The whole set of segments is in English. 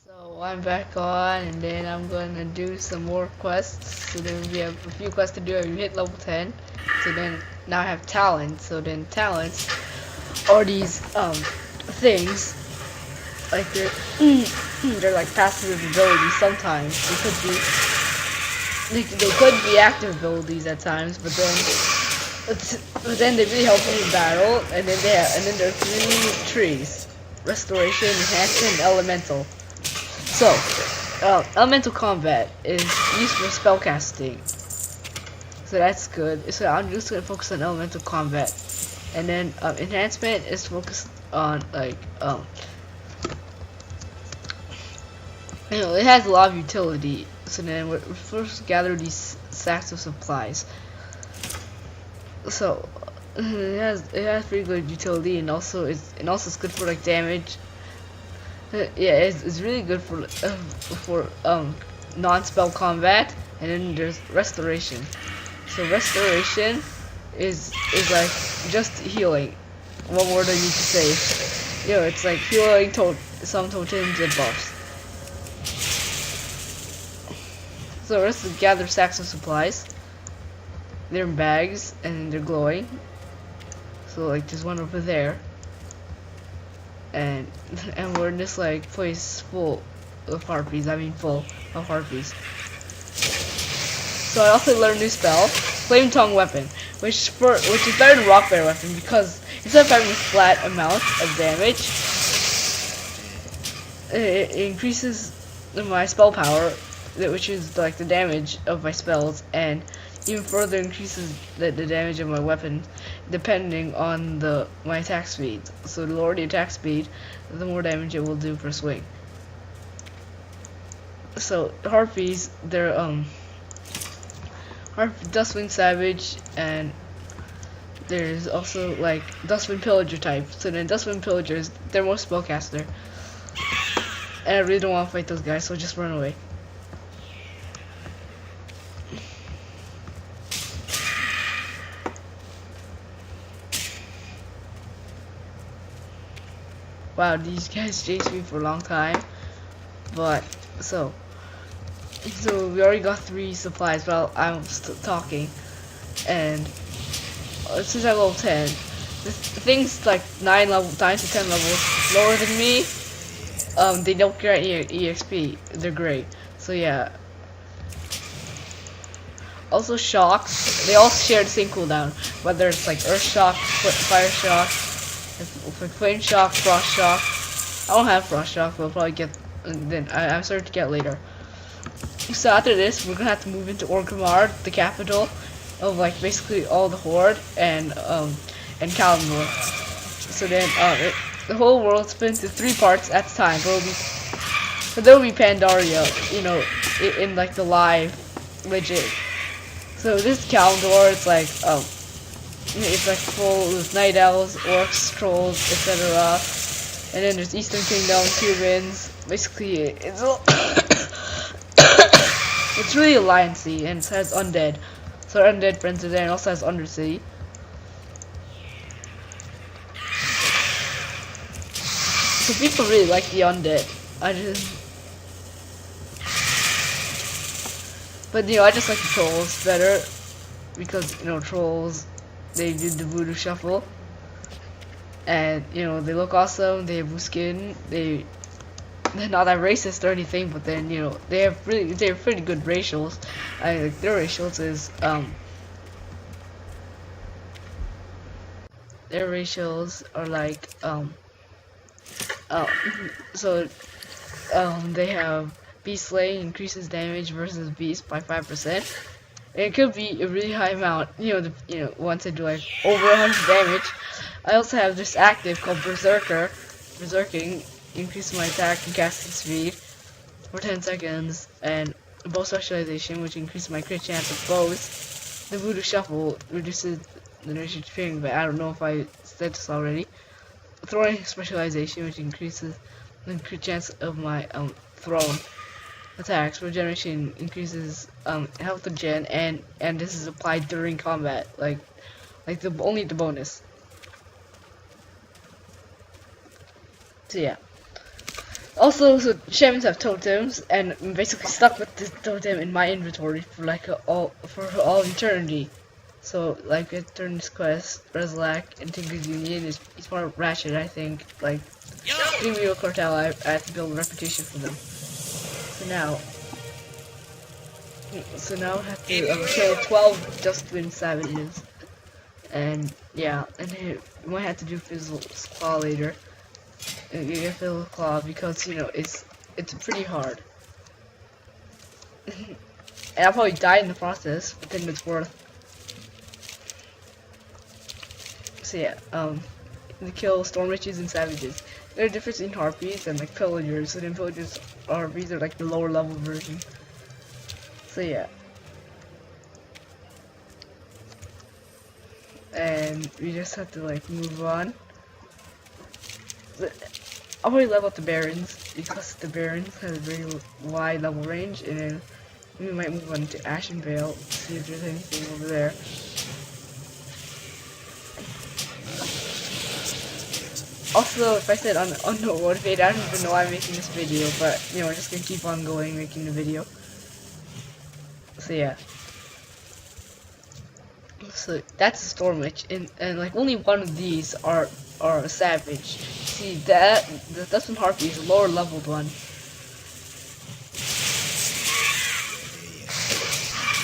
So I'm back on, and then I'm gonna do some more quests. So then we have a few quests to do. We hit level 10. So then now I have talents. So then talents are these things like they're like passive abilities. Sometimes they could be active abilities at times, but then they really help you in battle. And then there are three trees: restoration, enhancement, and elemental. So, elemental combat is used for spellcasting, so that's good. So I'm just gonna focus on elemental combat, and then enhancement is focused on like it has a lot of utility. So then we first gather these sacks of supplies. So it has pretty good utility, and also it's good for like damage. Yeah, it's really good for non-spell combat. And then there's restoration. So restoration is like just healing. What word I need to say? It's like healing some totems and buffs. So let's gather sacks of supplies. They're in bags and they're glowing. So like there's one over there. And we're in this like place full of harpies. Full of harpies. So I also learned a new spell, Flame Tongue Weapon, which is better than Rock Bear Weapon because instead of having a flat amount of damage, it increases my spell power, which is like the damage of my spells, and even further increases the damage of my weapon depending on my attack speed. So the lower the attack speed, the more damage it will do per swing. So harpies, they're Dustwind Savage, and there's also like Dustwind Pillager type. So then Dustwind Pillagers, they're more spellcaster, and I really don't want to fight those guys, so just run away. Wow, these guys chased me for a long time. But so we already got 3 supplies while I'm still talking, and since I'm level 10, things like 9 to 10 levels lower than me, they don't grant EXP. They're great. So yeah. Also shocks, they all share the same cooldown, whether it's like Earth Shock, Fire Shock, Flame Shock, Frost Shock. I don't have Frost Shock, but I'll probably get. Then I'm starting to get later. So after this, we're gonna have to move into Orgrimmar, the capital of like basically all the Horde and Kalimdor. So then the whole world split into 3 parts at the time. There will be Pandaria, in like the live legit. So this Kalimdor, it's like full with night elves, orcs, trolls, etc. And then there's Eastern Kingdom, humans. Basically, it's it's really alliancey, and it has undead. So undead friends are there, and also has Undersea. So people really like the undead. I just like the trolls better because trolls, they do the voodoo shuffle, and they look awesome. They have blue skin. They're not that racist or anything, but then they're pretty good racials. Like their racials is their racials are like they have Beast Slaying increases damage versus Beast by 5%. It could be a really high amount, once I do like over 100 damage. I also have this active called Berserking, increases my attack and casting speed for 10 seconds, and bow specialization, which increases my crit chance of bows. The Voodoo Shuffle reduces the duration of fearing, but I don't know if I said this already. Throwing specialization, which increases the crit chance of my thrown attacks. Regeneration increases health regen, and this is applied during combat, only the bonus. So yeah. Also, so shamans have totems, and I'm basically stuck with this totem in my inventory for like for all eternity. So like Eternus Quest, Reslac, and Tinker's Union is more ratchet, I think. Like Premium Cartel, I have to build a reputation for them. So now I have to kill 12 Just Twin Savages. And yeah, and you might have to do Fizzle's Claw later. You get Fizzle's Claw because, you know, it's pretty hard. And I'll probably die in the process, but then it's worth. So yeah, to kill Storm Witches and Savages. There's a difference in Harpies and like Pillagers, and then Pillagers Harpies are like the lower level version. So yeah. And we just have to like move on. I'll probably level up the Barons because the Barons have a very wide level range, and then we might move on to Ashen Vale, see if there's anything over there. Also, if I said unmotivated, I don't even know why I'm making this video, but you know, I'm just gonna keep on going making the video. So yeah. So that's a Storm Witch, and like only one of these are a Savage. See that the Dustman Harpy is a lower leveled one.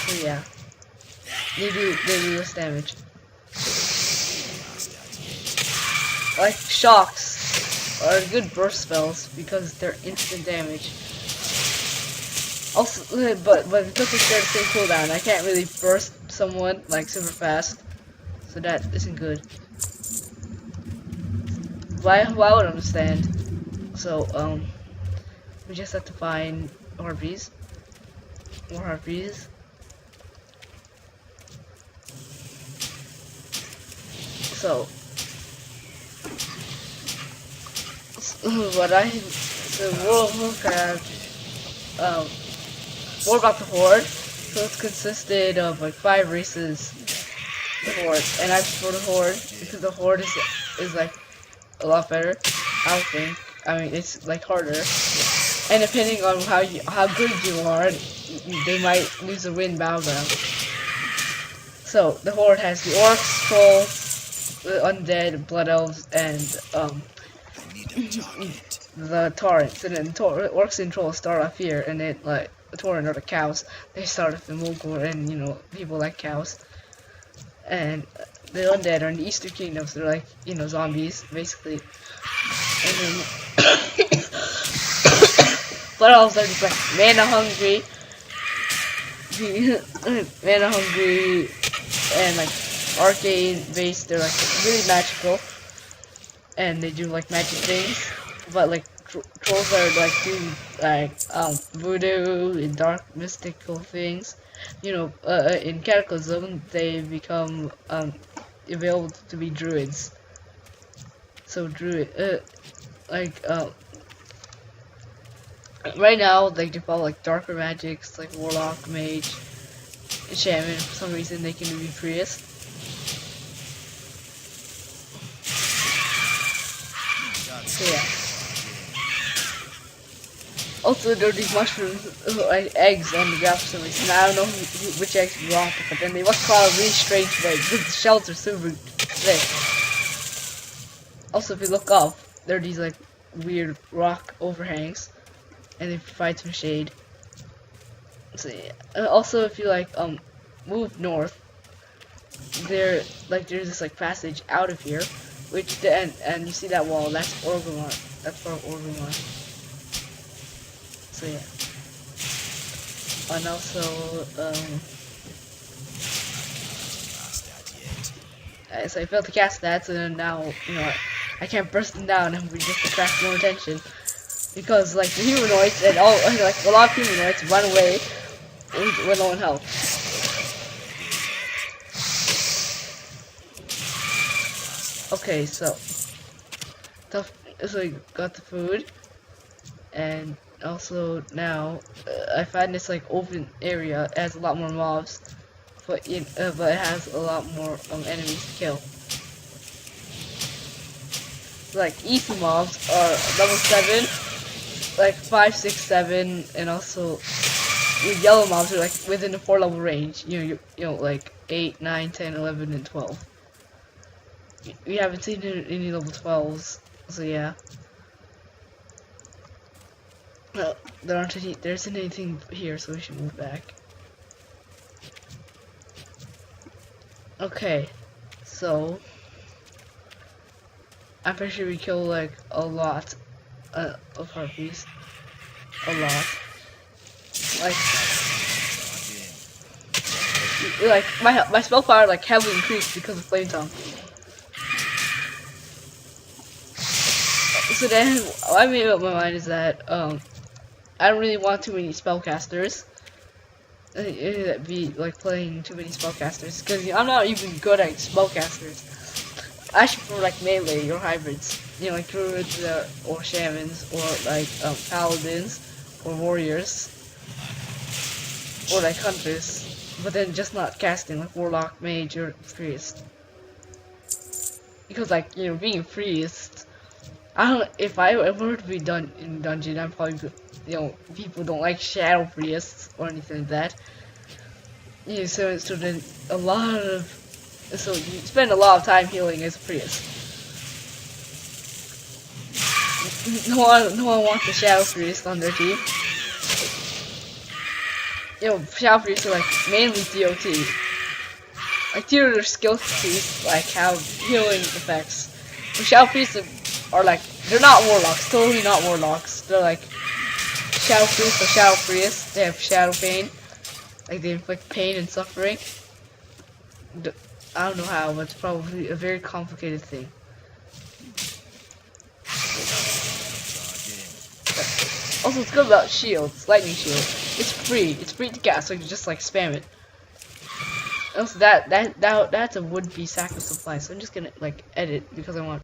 So yeah, they do less damage. Like shocks are good burst spells because they're instant damage. Also, but because they share the same cooldown, I can't really burst someone like super fast, so that isn't good. Why would understand? So we just have to find Harpies, more Harpies. So World of Warcraft, more about the Horde. So it's consisted of like 5 races. The Horde, and I prefer the Horde because the Horde is like a lot better, I think. I mean, it's like harder, and depending on how good you are, they might lose or win battleground. So the Horde has the Orcs, Trolls, the Undead, Blood Elves, and the Torrents. And then Orcs and Trolls start off here, and then like the Torrent or the cows, they start off in Mulgore, and you know, people like cows. And the Undead are in the Eastern Kingdoms, they're like, you know, zombies, basically. And then Blood Elves are just like mana hungry, and like arcane based. They're like really magical, and they do like magic things. But like trolls are like doing like voodoo and dark mystical things. You know, in Cataclysm they become available to be druids. So right now like they follow like darker magics like warlock, mage, shaman. For some reason they can be priest. So yeah. Also, there are these mushrooms, like eggs on the ground for some reason. I don't know which eggs belong to, but then they must crawl a really strange way because the shells are super thick. Also, if you look up, there are these like weird rock overhangs, and they provide some shade. So yeah. Also, if you like move north, there's this like passage out of here, which and you see that wall. That's Orgrimmar. That's part of Orgrimmar. So yeah, and also so I failed to cast that, so then now you know I can't burst them down, and we just attract more attention because like the humanoids and all like a lot of humanoids run away with low in health. Okay, so we got the food, and also now I find this like open area. It has a lot more mobs, but it has a lot more enemies to kill. Like easy mobs are level 7, like 5, 6, 7, and also your yellow mobs are like within the 4-level range. You know like 8, 9, 10, 11, and 12. We haven't seen any level 12s, so yeah. Well, there isn't anything here, so we should move back. Okay, so I'm pretty sure we kill like a lot of harpies. A lot. Like my spell power like heavily increased because of flame tongue. So then what I made up my mind is that I don't really want too many spellcasters. Be like playing too many spellcasters because I'm not even good at spellcasters. I should prefer like melee or hybrids, you know, like druids or shamans or like paladins or warriors or like hunters, but then just not casting like warlock, mage, or priest. Because like, you know, being a priest, I don't. If I ever to be done in dungeon, I'm probably, you know, people don't like shadow priests or anything like that. You know, so then a lot of, so you spend a lot of time healing as a priest. No one wants a shadow priest on their team. You know, shadow priests are like mainly DOT. Like theater skill trees like have healing effects. The shadow priests are like, they're not warlocks, totally not warlocks. They're like shadow priests or shadow priests. They have shadow pain, like they inflict pain and suffering. I don't know how, but it's probably a very complicated thing. Also, it's good about shields, lightning shield. It's free to cast, so you can just like spam it. Also, that's a would-be sack of supplies. So I'm just gonna like edit because I want.